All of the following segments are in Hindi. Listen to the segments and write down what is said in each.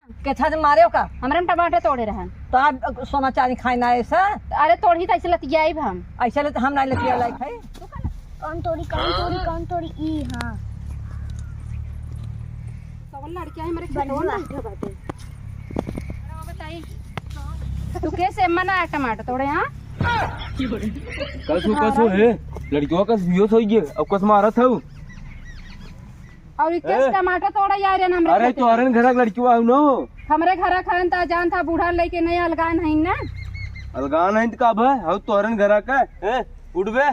कैसा से मारे हो का हमरा में टमाटर तोड़े रहन तो आप सोना चांदी खाना है ऐसा अरे तोड़ी तो ऐसे लतिया आइब हम ऐसा ले तो हम नहीं लेते लाइक है कौन तोड़ी ई हां सब लड़कियां हमारे खेतों में बैठे बाटे बताई तू कैसे मना टमाटर तोड़े हां कसो है लड़कियों का बियो सोई गए अब कस मारा था और ये कैसे टमाटर तोड़ा यार हमरे अरे तोरन घर लड़कियों आउ न हमरे घर खान ता जान था बूढ़ा लेके नहीं अलगा नहीं ना अलगा नहीं का भाई हाउ तोरन घर का है उठ बे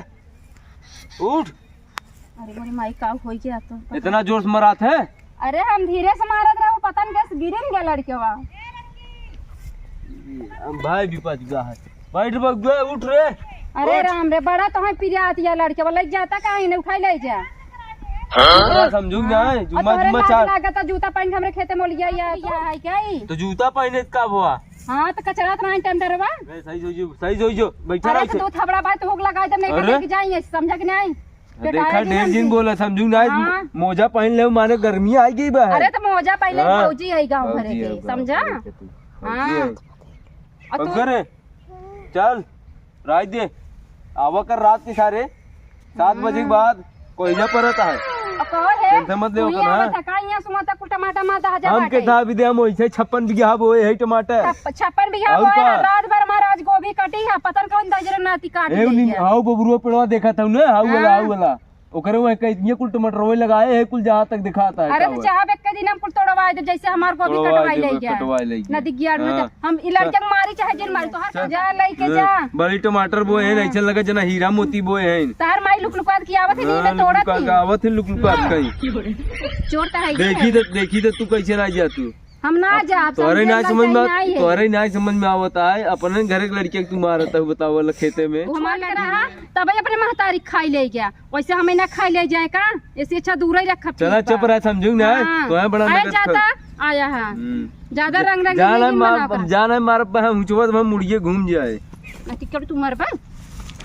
उठ अरे मोरी माई का होई गया तो इतना जोर से मरात है अरे हम धीरे से मारत रहे वो पता नहीं कैसे गिरे गया लड़केवा भाई विपद गा है बैठ बग उठ रे अरे राम रे बड़ा तो है पिरियात या लड़केवा लग जाता काहे ने उठाई ले जा समझू ना जुम्मा जुम्मा चार लागत जूता पहन के हमरे खेते में लिया या है क्या तो जूता पहने का हुआ हां तो कचरा तो नहीं टाइम डरवा सही जो बैठा अरे रहे तो थबड़ा बात तो होग लगा दे नहीं लेके जाएंगे समझा कि नहीं देखा ढेर दिन बोला समझू ना मोजा पहन ले माने गर्मी आ गई बा अरे तो मोजा पहले भौजी है गांव भरे के समझा हां अगर चल रात दे आवा कर रात के सारे 7 बजे के बाद कोयला परता है टेंशन मत ले हम के था भी दे हम वैसे 56 बीघा बोए है टमाटर 56 बीघा बोए रात भर महाराज गोभी कटी है पता कौन दजर नाती काट ली है हाउ बबरुआ पेड़वा देखा था ना हाउ वाला ओकरे में कई कुल टमाटर रोए लगाए है कुल जहां तक दिखाता है अरे तो चाह एक दिन हम कुल तोड़वाए दे जैसे हमार गोभी कटवाई ले गया नदी गियाड़ में हम ई लड़के मारी चाहे जिन मारी तो हर जा लेके जा बड़ी टमाटर बोए हैं ऐसे लगा जना हीरा मोती बोए हैं तार माई लुकलुकात की आवत है नी में तोड़त की आवत है लुकलुकात कहीं चोर ता है देखी तो तू कैसे ना जा तू हम ना जा तोरे ना समझ में आवता है अपने घर के लड़के तू मारता है बताओ वाला खेते में हमार लग रहा तब अपने महतारी खाई ले गया वैसे हमें ना खाई ले जाए का इससे अच्छा दूर ही रखा चला चुप रहा समझू ना तो है बड़ा जाता आया है ज्यादा रंग रंग जाना मार ऊंचवा मुड़िए घूम जाए टिकट तू मरबा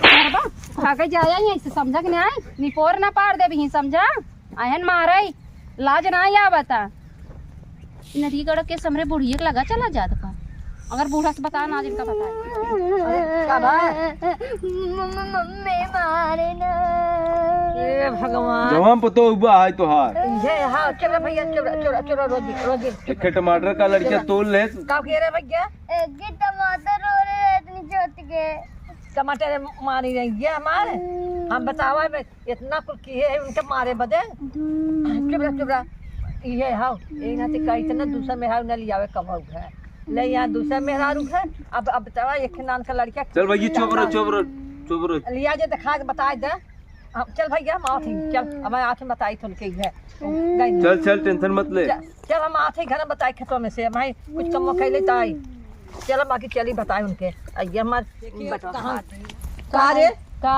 भागे जाया ही ऐसे समझा कि नहीं निपोर ना पार दे भी समझा आयन मारे लाज ना या बता नदी गड़ के समरे बुढ़िए के लगा चला जात का अगर बूढ़ा से बता ना जिनका बता मम्मी मारे ना ए भगवान जवान पतो उबा है तो हार ये हां चलो भैया चलो रोजी एक टमाटर का लड़का तोल ले का कह रहे भैया एक टमाटर हो रहे इतनी छोटी के टमाटर मारी रही है हमारे हम बतावा में इतना कुल किए है उनके मारे बदे चुप रहा ये हाउ ए ना ते कई तना दूसरा मेहरारू न लियावे कब है ले यहाँ दूसरा मेहरारू है अब बतावा एक नाम का लड़का चल भैया चुप रहो लिया जे दिखा के बता दे चल भैया हम आते चल अब मैं आते बताई तो के है चल टेंशन मत ले चल हम आते घर में बताई खेतों में से भाई कुछ कम खाई लेता आई चल बाकी चली बताए उनके ये हमारे का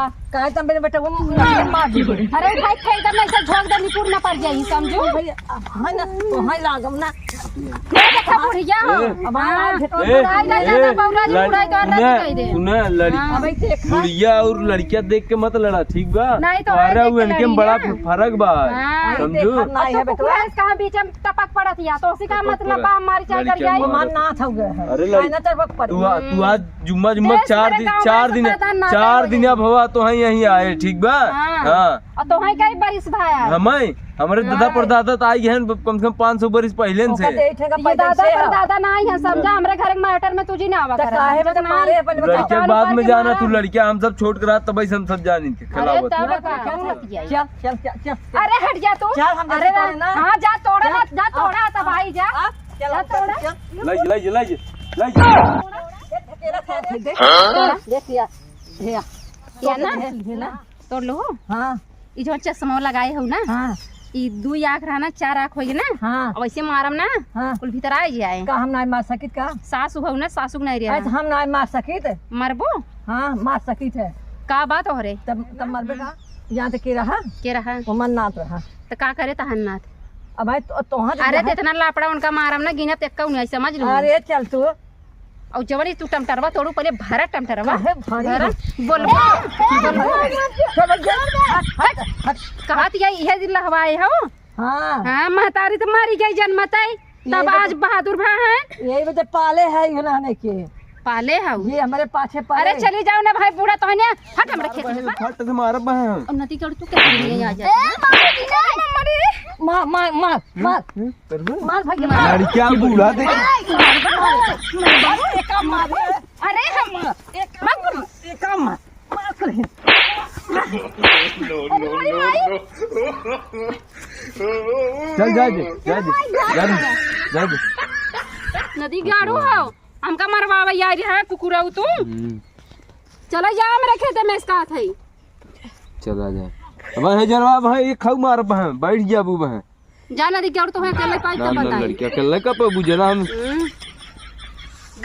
तब मेरे बेटा वो मार दी अरे भाई खाई तब ऐसे झोंक दे निपुर ना पड़ जाई समझो भैया हां ना तो हां लागम ना ये देखा बुढ़िया अब बुढ़िया और लड़कियां देख के मत लड़ा ठीक बा अरे उनके में बड़ा फर्क बा समझो कहां बीच में टपक पड़त या तो उसी का मतलब बा हमारी चाय कर जाई मान ना था अरे ना तरफ पर तू आज जुम्मा 4 दिन अब हवा तो है यहीं आए ठीक बा हां तो है कई बारिश भाया हमें हमारे दादा परदादा तो आई है कम से कम 500 बरस पहले से दादा परदादा नहीं है समझा हमारे घर में मैटर में तुझे ना आवा लड़के बाद में जाना तू लड़कियां हम सब छोड़ कर तब हम सब जानी थे खिलावत चल अरे हट जा तू अरे हां जा तोड़ा तब भाई जा तोड़ा लाई देखिए या ना तोड़ लो हां ई जो चश्मा लगाए हो ना हां ई 2 आंख रहना 4 आंख होई ना हां वैसे मारम ना कुल भीतर आ जाए का हम ना मार सकित का सासु हो ना सासु नहीं रे हम ना मार सकित मरबो हां मार सकित है का बात हो रे तब मरबे का यहां तक के रहा वो मन ना तो हां तो का करे तहन्नाथ अब भाई तो अरे इतना लापड़ा उनका मारम ना गिना तक नहीं समझ लो अरे चल तू और जवरी तू टमटरवा तोड़ू पहले भरा टमटरवा बोल कहत यही दिन लहवाए हो हां हां महतारी तो मारी गई जन्मताई तब आज बहादुर भा है यही वजह पाले है यूनाने के पाले हाउ। ये हमारे पाछे पाले। अरे चली जाओ ना भाई बूढ़ा तोहने हट हमरे खेत में बा। फट से मारब बहन अब नती कर तू कैसे नहीं आ जा मार मार मार मार मार भाई मार। लड़कियां बूढ़ा देख एक काम मार अरे हम एक काम मार मार कर चल जा दे जा दे जा दे जा दे नदी गाड़ू हो हमका मरवावा यार है कुकुरा तू चला जा मेरे खेत में इसका थई चला जा अब है जरवा भाई एक खाऊ मार बहन बैठ जा बू बहन जा नदी गाड़ू तो है अकेले पाई ना तो ना बताई लड़कियां अकेले का पे बुझना हम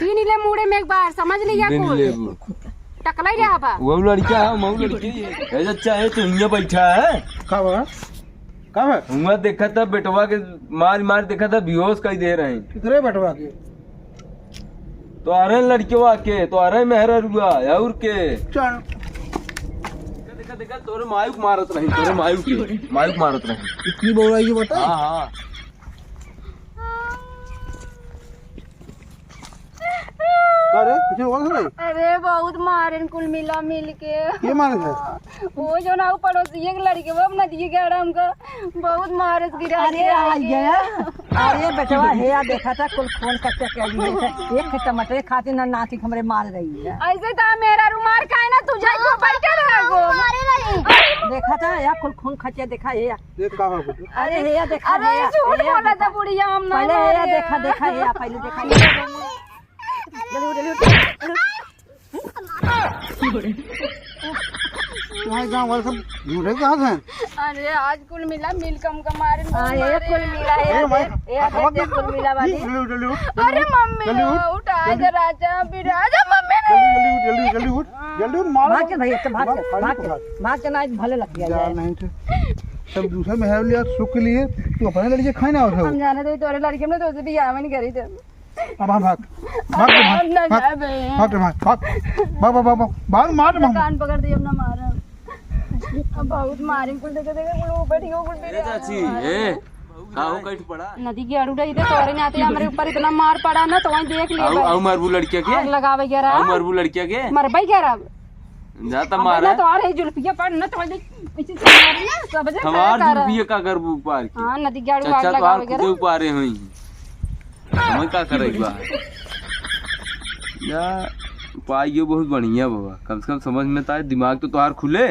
दिन ले मुड़े में एक बार समझ लिया दिन कोई ले टकला ही रहा बा वो लड़कियां है मऊ लड़की है अच्छा है तू यहाँ बैठा है का बा का है हुआ देखा था बेटवा के मार मार देखा था बेहोश कई दे रहे हैं कितने बटवा के तो आ रहे लड़कियों के तो आ रहे मेहरा रुआ और के चल देखा देखा तोरे मायूक मारत रही तोरे मायूक मारत रही इतनी बोल रही है बता हाँ हाँ अरे पीछे बोल रही अरे बहुत मारे कुल मिला मिल के ये मारे थे वो जो ना पड़ोसी एक लड़के वो नदी गाड़ा हमका बहुत मारे गिरा अरे आ गया अरे बेटवा है या देखा था कुल फोन करके कह दी एक टमाटर खाते ना नाती हमरे मार रही है ऐसे था मेरा रुमार का है ना तू जाई को बैठा रहा गो मारे रही देखा था या कुल खून खचे देखा है या देख का है बेटा अरे है या देखा अरे झूठ बोला था बुढ़िया हम ना पहले है या देखा देखा है या पहले देखा है तुम्हारे गांव वाले सब झूठे कहाँ थे अरे आज कुल मिला मिल कम का मारे ये कुल मिला है ये कुल मिला वाली जल्दी अरे मम्मी उठा जा राजा बिराजा मम्मी ने जल्दी उठ जल्दी उठ मारो भाग के भैया तो भाग के ना भले लग गया यार नहीं थे सब दूसरे मेहर लिया सुख के लिए तू अपने लड़के खाए ना उठो हम जाने तो तोरे लड़के में तो उसे भी आवे नहीं करी थे अब हम भाग भाग भाग मार कान पकड़ दिए अपना मारा अब बहुत मारे कुल देखे कुल ऊपर ठीक हो कुल चाची ए काहो कट पड़ा नदी की अड़ू रही थे तोरे ने आते हमारे ऊपर इतना मार पड़ा ना तो वहीं देख लिया आओ मरबू लड़किया के आग लगावे गया आओ मरबू लड़किया के मर भाई कह रहा जाता ना मारा तो आ रही जुल्फिया पड़ ना तो पीछे से मार ना सब जे हमार जुर्फिया का करबू पार की हां नदी की अड़ू आग चाचा तो लगावे आर गया खुदे उपारे होई हम का करे बा या उपाय ये बहुत बढ़िया बाबा कम से कम समझ में तो आए दिमाग तो तोहार खुले